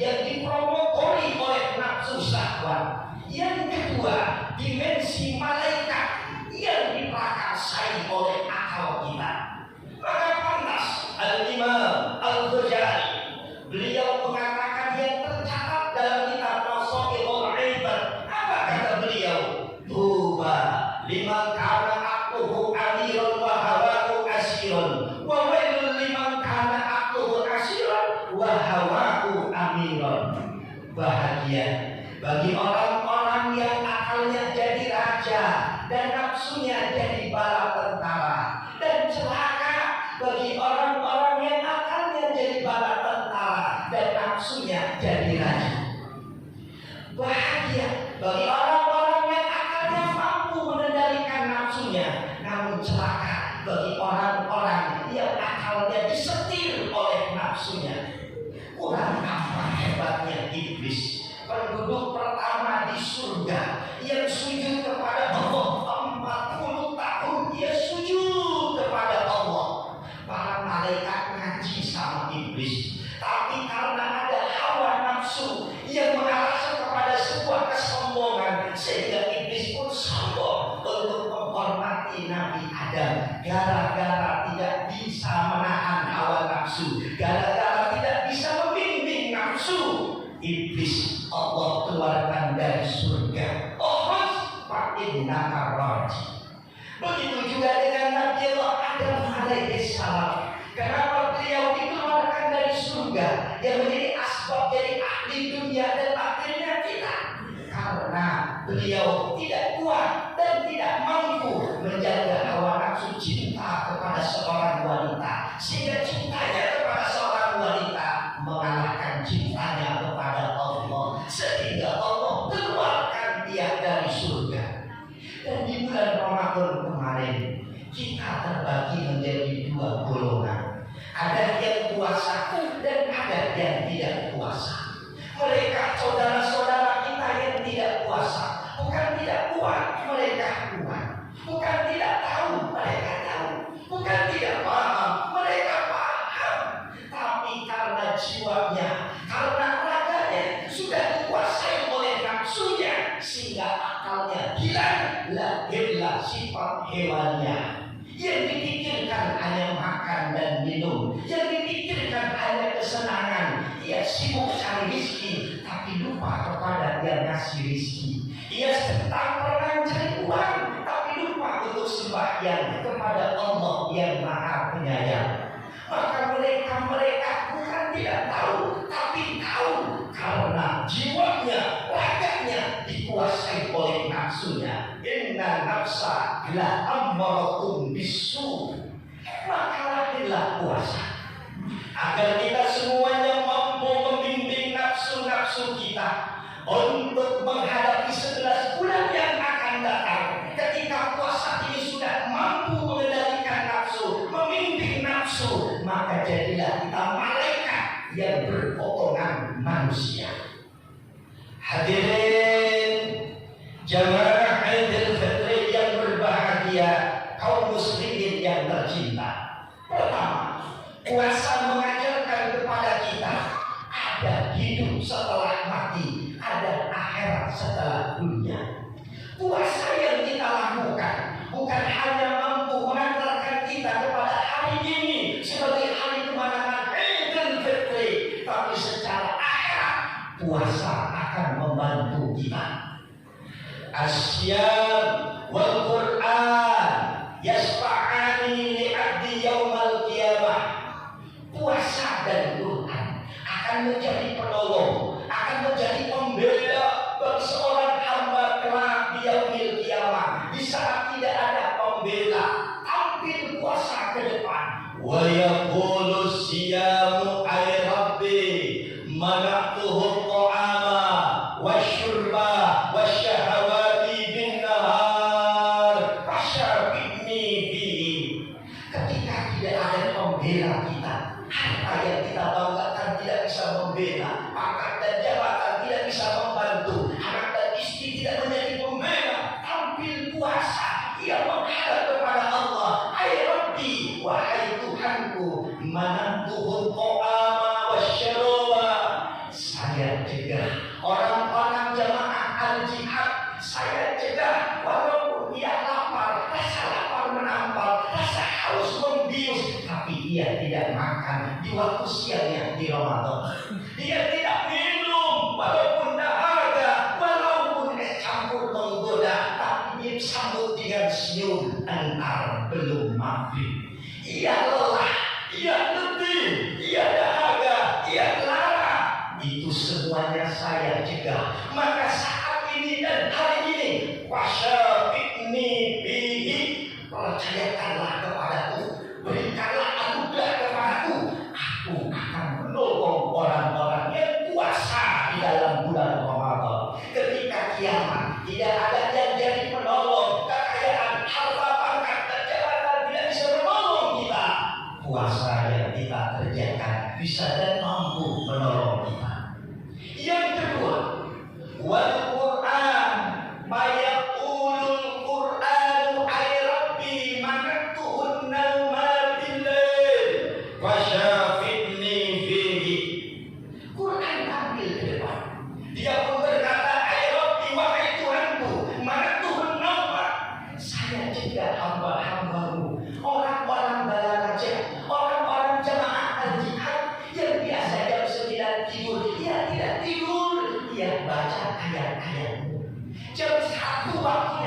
yang dipromotori oleh nafsu syahwat. Yang kedua, dimensi saja dan nafsunya jadi bala tentara, dan celaka bagi orang-orang yang akalnya jadi bala tentara dan nafsunya jadi raja. Bahagia bagi orang-orang yang akalnya mampu mengendalikan nafsunya, namun celaka bagi orang-orang yang akalnya disetir oleh nafsunya. Kurang apa hebatnya iblis, penduduk pertama di surga yang sujud kepada Allah 40 tahun, dia sujud kepada Allah. Para malaikat ngaji sama iblis, tapi karena ada hawa nafsu yang mengarahkan kepada sebuah kesombongan, sehingga iblis pun sombong untuk menghormati Nabi Adam. Gara-gara tidak bisa menahan hawa nafsu, gara-gara tidak bisa membimbing nafsu, iblis Allah keluarkan dari surga. Innaka rajim. Begitu juga dengan Nabi Allah Adam alaihissalam. Kenapa beliau dikeluarkan dari surga yang menjadi asbab jadi ahli dunia dan akhirnya kita? Karena beliau tidak kuat dan tidak mampu menjaga hawa nafsu cinta kepada seorang wanita, sehingga cintanya kepada seorang wanita mengalahkan cintanya kepada Allah, sehingga Allah keluarkan dia dari surga. Dan di bulan Ramadan kemarin kita terbagi menjadi dua golongan. Ada yang puasa dan ada yang tidak puasa. Mereka saudara-saudara kita yang tidak puasa, bukan tidak kuat, mereka kuat. Bukan tidak tahu, mereka tahu. Bukan tidak paham, mereka paham. Tapi karena jiwanya, karena raganya sudah dikuasai oleh nafsunya, sehingga akalnya hilang. Lahirlah sifat hewannya. Yang dipikirkan hanya makan dan minum, yang dipikirkan hanya kesenangan. Ia sibuk cari rezeki, tapi lupa kepada yang ngasih rezeki. Ia sedang perang cari uang, tapi lupa untuk sembahyang kepada Allah yang Maha Penyayang. Maka mereka bukan tidak tahu, tapi tahu karena jiwanya, raganya dikuasai oleh nafsunya. Inna nafsa la ammaratun bisu. Maka lahirlah puasa agar kita semuanya mampu membimbing nafsu-nafsu kita untuk menghadapi 11 bulan yang akan datang. Ketika puasa ini sudah mampu mengendalikan nafsu, membimbing nafsu, maka jadilah kita malaikat yang berpotongan manusia. Hadirin jamaah Idul Fitri yang berbahagia, kaum muslimin yang tercinta. Pertama, puasa mengajarkan kepada kita ada hidup setelah mati, ada akhirat setelah dunia. Puasa yang kita lakukan bukan hanya mampu mengantarkan kita kepada hari ini sebagai hari kemenangan Idul Fitri, tapi secara akhirat puasa akan membantu kita. Asyam wal Quran yasfa'ani li 'abdi yaumal qiyamah. Puasa dan Quran akan menjadi penolong, akan menjadi pembela bagi seorang hamba kelak di yaumil qiyamah. Di saat tidak ada pembela, tampil puasa ke depan. Wa yaqulu siyamu ay rabbi mana'tuhu ta'ama wasyurba wasyahawati bin nahar fasyabini bihi. Ketika tidak ada pembela kita, harta yang kita banggakan tidak bisa membela, pangkat dan jabatan tidak bisa membantu, anak dan istri tidak menjadi pembela. Tampil puasa, ia menghadap kepada Allah. Hai Rabbi, wahai Tuhanku, manantuhun ta'ama wasyaraba. Saya cegah orang-orang jamaah al-jihad, saya cegah walaupun ia lapar, rasa lapar menampar, rasa haus membius, tapi ia tidak makan di waktu siangnya di Ramadan. Dia tidak minum walaupun dahaga, walaupun es campur menggoda, tapi dia sambut dengan senyum antar belum maghrib. Ia lelah, ia letih, ia dahaga, ia lara. Itu semuanya saya cegah. Maka saat ini dan hari ini, wasyafi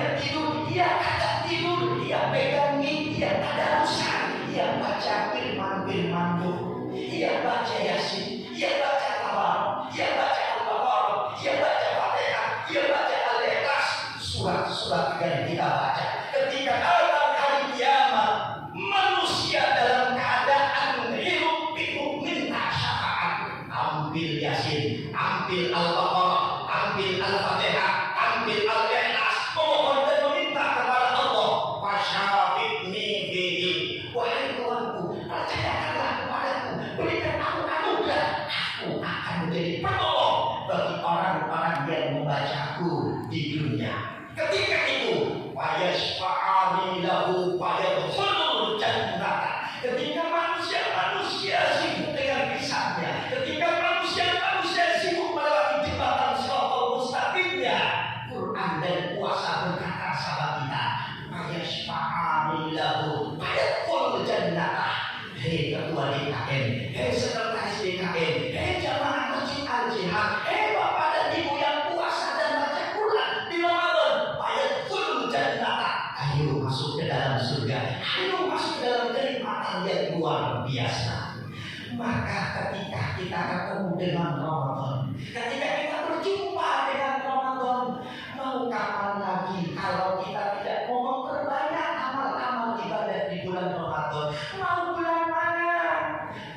dia tidur, dia kagak tidur, dia pegang mie, dia tadarusan, dia baca firman-firman Tuhan, dia baca Yasin, dia baca Tabarok, dia baca Al-Baqarah, dia baca Fatihah, dia baca Al-Ikhlas, surat-surat yang kita baca. Ketika datang hari kiamat, manusia dalam keadaan hidup-pikuk minta syafaat. Ambil Yasin, ambil Al-Baqarah, ambil Al-Fatihah, ambil Al-Ikhlas, memohon dan meminta kepada Allah. Fasyafi'ni bihi, wahai Tuhanku, percayakanlah kepadaku, berikan aku anugerah, aku akan menjadi penolong bagi orang-orang yang membacaku di dunia. Ketika itu, wayasfa'ani lahu fayadkhulul jannah. Ketika manusia sibuk dengan kisahnya, ketika manusia sibuk melewati jembatan Shiratal Mustaqimnya, Quran dan puasa berkata sahabat kita, wayasfa'ani lahu fayadkhulul jannah. Hei ketua DKM, hei sekretaris DKM, hei jamaah masjid Al-Jihad, hei bapak dan ibu yang puasa dan baca Quran di Ramadan, fayadkhulul jannah. Ayo masuk ke dalam surga, ayo masuk ke dalam kenikmatan yang luar biasa. Maka ketika kita ketemu dengan Ramadan, ketika kita berjumpa dengan Ramadan, mau kapan lagi kalau kita tidak mau memperbanyak amal-amal ibadah di bulan Ramadan? Mau bulan mana?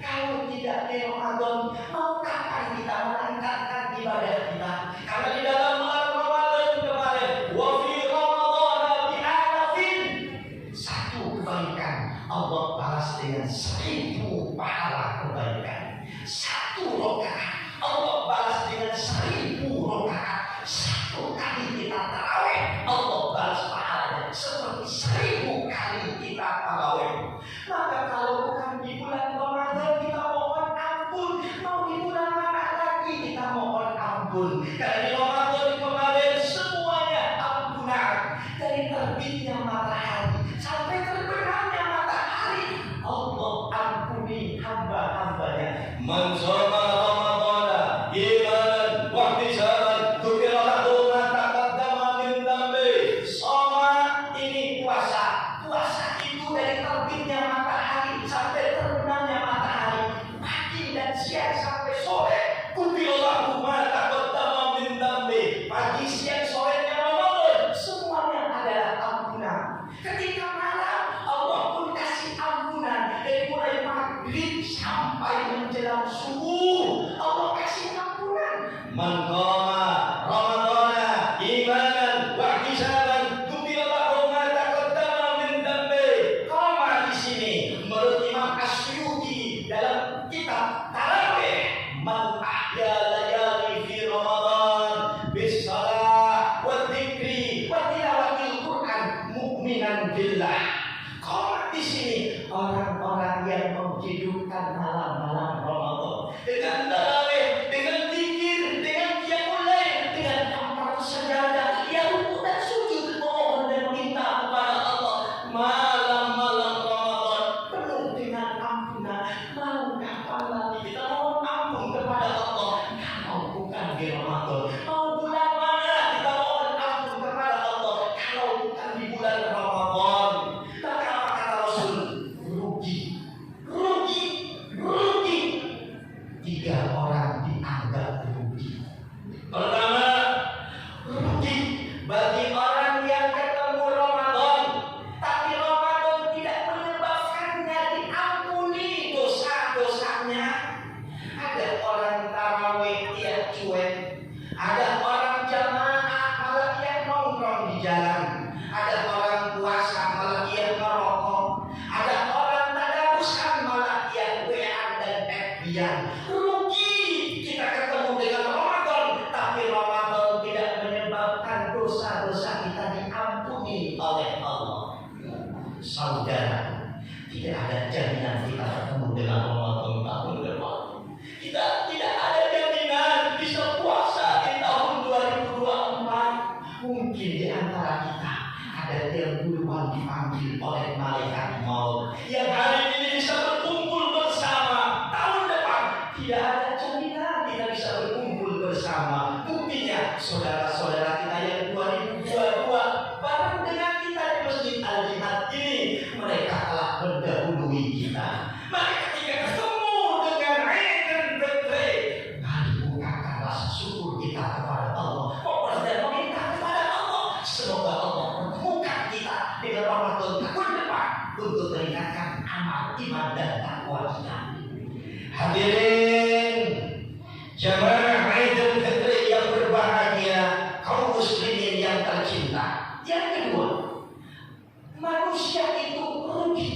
Kalau tidak di Ramadan, mau kapan kita meningkatkan ibadah kita? Karena di dalam bulan Ramadan kemarin, wa fi Ramadhan bi alafin, satu kebaikan Allah balas dengan 1000 pahala kebaikan. Satu rakaat Allah balas dengan 1000 rakaat. Satu kali kita tarawih Allah balas pahalanya seperti 1000 kali kita tarawih. Maka kalau bukan di bulan Ramadan kita mohon ampun, mau di bulan mana lagi kita mohon ampun. Karena di Ramadan kemarin semuanya ampunan, dari terbitnya matahari sampai terbenamnya matahari, Allah ampuni hamba-hambanya. Man shoma Ramadhana imanan wa ihtisaban ghufira lahu ma taqaddama min dhanbi. Shoma ini puasa. Puasa itu dari terbitnya matahari sampai terbenamnya matahari, pagi dan siang sampai sore. Ghufira lahu ma taqaddama min dhanbi. Pagi, siang, sorenya Ramadan semuanya adalah ampunan. Ketika malam Allah pun kasih ampunan, dari mulai maghrib sampai menjelang subuh Allah kasih ampunan. Man qama Ramadhana imanan wa ihtisaban ghufira lahu ma taqaddama min dhanbi. Qama di sini menurut Imam Asyuti dalam kitab Tarawih, man ahya layali fi Ramadan bis shalah wa dzikri wa tilawatil Quran mu'minan billah. Qama di sini orang-orang yang menghidupkan malam-malam Ramadan dengan tarawih, dengan zikir, dengan qiyamul lail, dengan tampar sejadah, yang rukuk dan sujud, memohon dan meminta kepada Allah. Malam-malam Ramadan penuh dengan ampunan. Mau kapan lagi kita mohon ampun kepada Allah kalau bukan di Ramadan? Mau bulan mana kita mohon ampun kepada Allah kalau bukan di bulan Ramadan? Maka apa kata Rasul? Rugi. Tiga orang dianggap rugi. Pertama, rugi bagi orang yang ketemu Ramadan, tapi Ramadan tidak menyebabkannya diampuni dosa-dosanya. Ada orang tarawih dia cuek, ada orang jamaah malah dia nongkrong di jalan, ada orang puasa malah dia merokok, ada orang tadarusan malah dia WA dan FB-an. Rugi kita ketemu dengan Ramadan, tapi Ramadan tidak menyebabkan dosa-dosa kita diampuni oleh Allah. Saudara, tidak ada jaminan kita ketemu dengan Ramadan tahun depan. Kita tidak ada jaminan bisa puasa di tahun 2024. Mungkin di antara kita ada yang duluan dipanggil oleh malaikat maut, yang hari ini bisa berkumpul bersama. Tahun depan tidak ada jaminan kita bisa berkumpul bersama. Buktinya saudara-saudara kita yang 2022 baru untuk meningkatkan amal iman dan takwa kita. Hadirin jamaah Idul Fitri yang berbahagia, kaum muslimin yang tercinta. Yang kedua, manusia itu rugi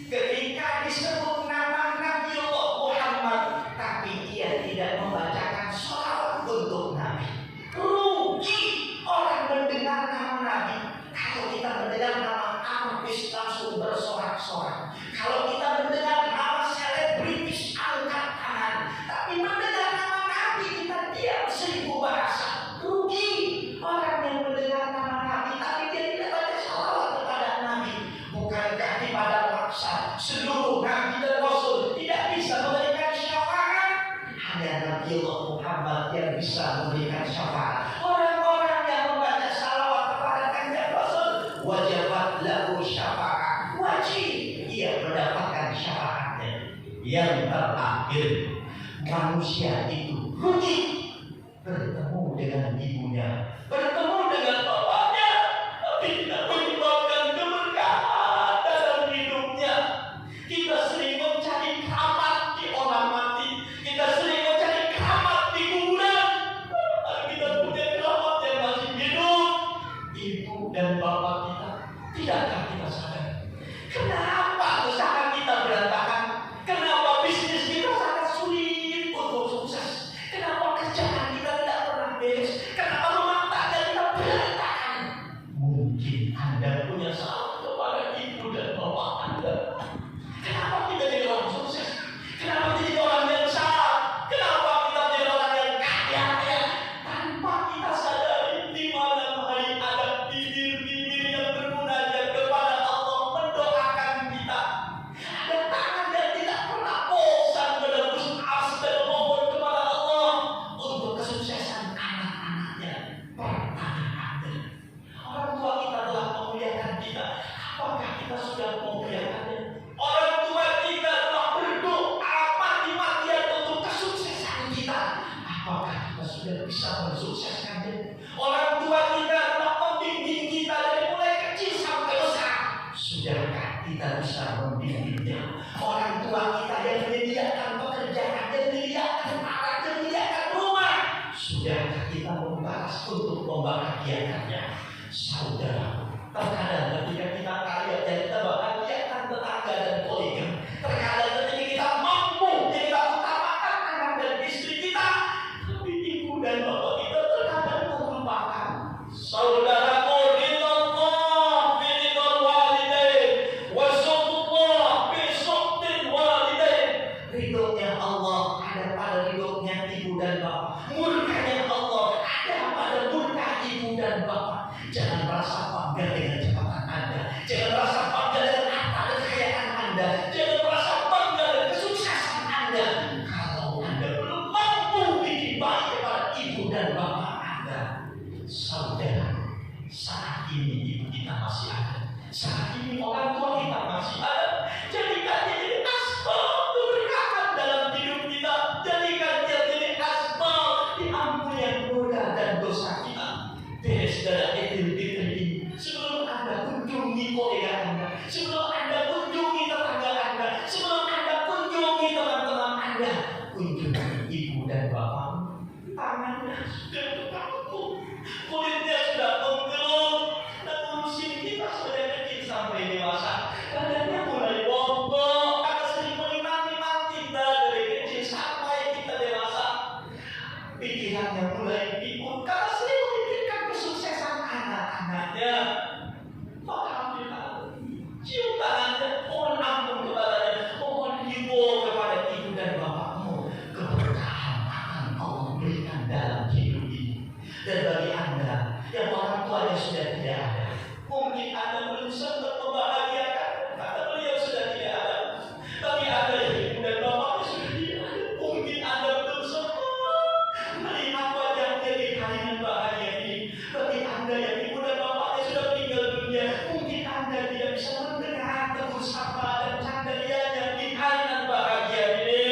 ketika disebut nama Nabi Muhammad tapi ia tidak membacakan sholawat untuk Nabi. Rugi orang mendengar nama Nabi. Kalau kita mendengar nama artis langsung bersorak-sorak. Kalau kita mendengar nama selebritis angkat tangan. Tapi mendengar nama Nabi kita diam 1000 bahasa. Rugi orang yang mendengar nama Nabi tapi dia tidak baca sholawat kepada Nabi. Bukankah di padang mahsyar seluruh Nabi dan Rasul tidak bisa memberikan syafaat? Hanya Nabi Muhammad yang bisa memberikan syafaat. Orang-orang yang membaca sholawat kepada kanjeng Rasul wajibat lahu syafaat, wajib ia mendapatkan syafaatnya. Yang terakhir, manusia itu rugi bertemu dengan ibunya, bertemu dengan bapaknya, tapi tidak menyebabkan keberkahan dalam hidupnya. Kita sering mencari keramat di orang mati, kita sering mencari keramat di kuburan. Kita punya keramat yang masih hidup, ibu dan bapak kita. Tidakkah kita sadar? Kenapa usaha kita berantakan? Kenapa bisnis kita sangat sulit untuk sukses? Kenapa kerjaan kita tidak pernah beres? Kenapa rumah tangga kita berantakan? Mungkin Anda punya salah kepada ibu dan bapak Anda. Kenapa kita jadi orang sukses? Kenapa jadi orang yang salah? Kenapa kita jadi orang yang kaya? Tanpa kita sadari di malam hari ada bibir-bibir yang bermunajat kepada Allah mendoakan kita. Ada tangan yang tidak pernah bosan menebus ars dan mohon kepada Allah untuk kesuksesan anak-anaknya. Pertanyaan Anda, orang tua kita telah memuliakan kita. Apakah kita sudah memuliakannya? Orang tua kita telah berdoa mati-matian untuk kesuksesan kita. Apakah kita sudah bisa mensukseskannya? Orang tua kita telah membimbing kita dari mulai kecil sampai besar. Sudahkah kita bisa membimbingnya? Orang tua kita yang menyediakan pekerjaan, yang menyediakan alat, yang menyediakan rumah. Sudahkah kita membalas untuk membahagiakannya? Saudara, terkadang ketika kita kaya dan kita bahagiakan tetangga dan kolega, terkadang ketika kita mampu, kita utamakan anak dan istri kita, tapi ibu dan bapak kita terkadang terlupakan. Saudaraku, ridallah biridal walidain wa suqullah bi suqtil walidain. Ridhonya Allah ada pada ridhonya ibu dan bapak. Murkanya Allah ada pada murka ibu dan bapak. Jangan merasa bangga dengan jabatan Anda. Jangan merasa bangga dengan harta dan kekayaan Anda. Jangan merasa bangga dengan kesuksesan Anda. Kalau Anda belum mampu bikin baik kepada ibu dan bapak Anda. Saudara, saat ini ibu kita masih ada. Saat ini orang tua kita masih ada. Jadikan dia jadi asbab keberkahan dalam hidup kita. Jadikan dia jadi asbab diampuni dosa dan dosa kita. Beres dari Idul Fitri ini. Sebelum Anda kunjungi kolega Anda, sebelum Anda kunjungi tetangga Anda, sebelum Anda kunjungi teman-teman Anda, kunjungi ibu dan bapak. Tangannya sudah terkaku, kulitnya sudah menggelung, dan urusin kita sudah kecil sampai dewasa. Badannya mulai bongkok karena sering menikmati kita dari kecil sampai kita dewasa. Pikirannya mulai pikun karena sering memikirkan kesuksesan anak-anaknya. Maka ambillah, cium tangannya, mohon ampun kepadanya, mohon hibur kepada ibu dan bapakmu. Keberkahan akan Allah berikan dalam hidup ini. Dan bagi Anda yang orang tua yang sudah tidak ada, mungkin Anda belum sempat membahagiakan karena beliau sudah tidak ada. Bagi Anda yang ibu dan bapaknya sudah tidak ada, mungkin Anda belum sempat melihat wajahnya di hari yang bahagia ini. Bagi Anda yang ibu dan bapaknya sudah meninggal dunia, mungkin Anda tidak bisa mendengar tegur sapa dan candalianya di hari yang bahagia ini.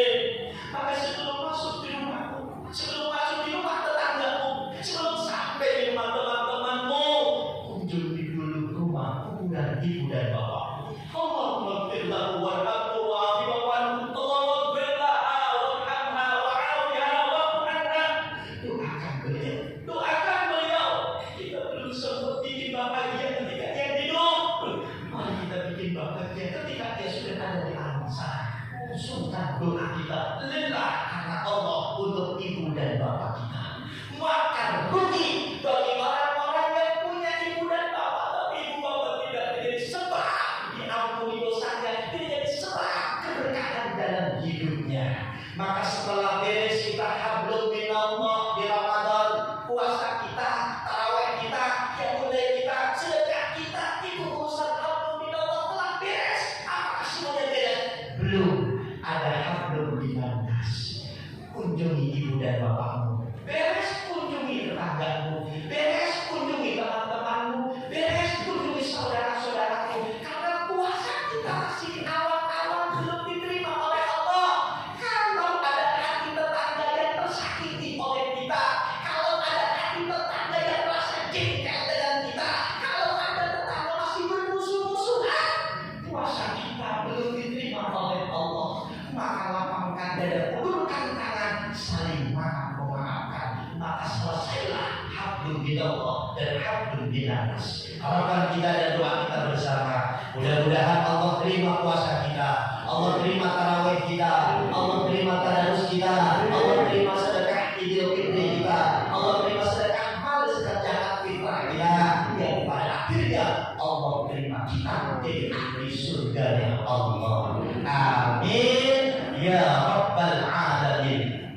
Maka sebelum masuk di rumahmu, sebelum masuk di rumah tetanggamu, sebelum sampai di rumah teman-temanmu, kunjungi dulu rumah ibu hidupnya. Maka setelah beres kita hablum minallah di Ramadan, puasa kita, tarawih kita, qiyamul kita, sedekah kita, itu urusan hablum minallah telah beres. Apakah semuanya beres? Belum. Ada hablum minannas. Kunjungi ibu dan bapakmu. Beres, kunjungi tetanggamu. Beres, kunjungi teman-temanmu. Beres, kunjungi saudara-saudaraku. Karena puasa kita masih awal-awal belum diterima oleh Allah. Kalau ada hati tetangga yang tersakiti oleh kita, kalau ada hati tetangga yang merasa jengkel dengan kita, kalau ada tetangga masih bermusuh-musuhan, puasa kita belum diterima oleh Allah. Maka lapangkan dada, ulurkan tangan, saling memaafkan. Maka selesailah hablum minallah dan hablum minannas. Harapan kita dan doa kita bersama, mudah-mudahan Allah terima puasa kita, Allah terima tarawih kita, Allah terima tadarus kita, Allah terima sedekah Idul Fitri kita, Allah terima sedekah mal zakat fitrah kita, yang pada akhirnya Allah terima kita di surganya Allah. Amin ya rabbal alamin.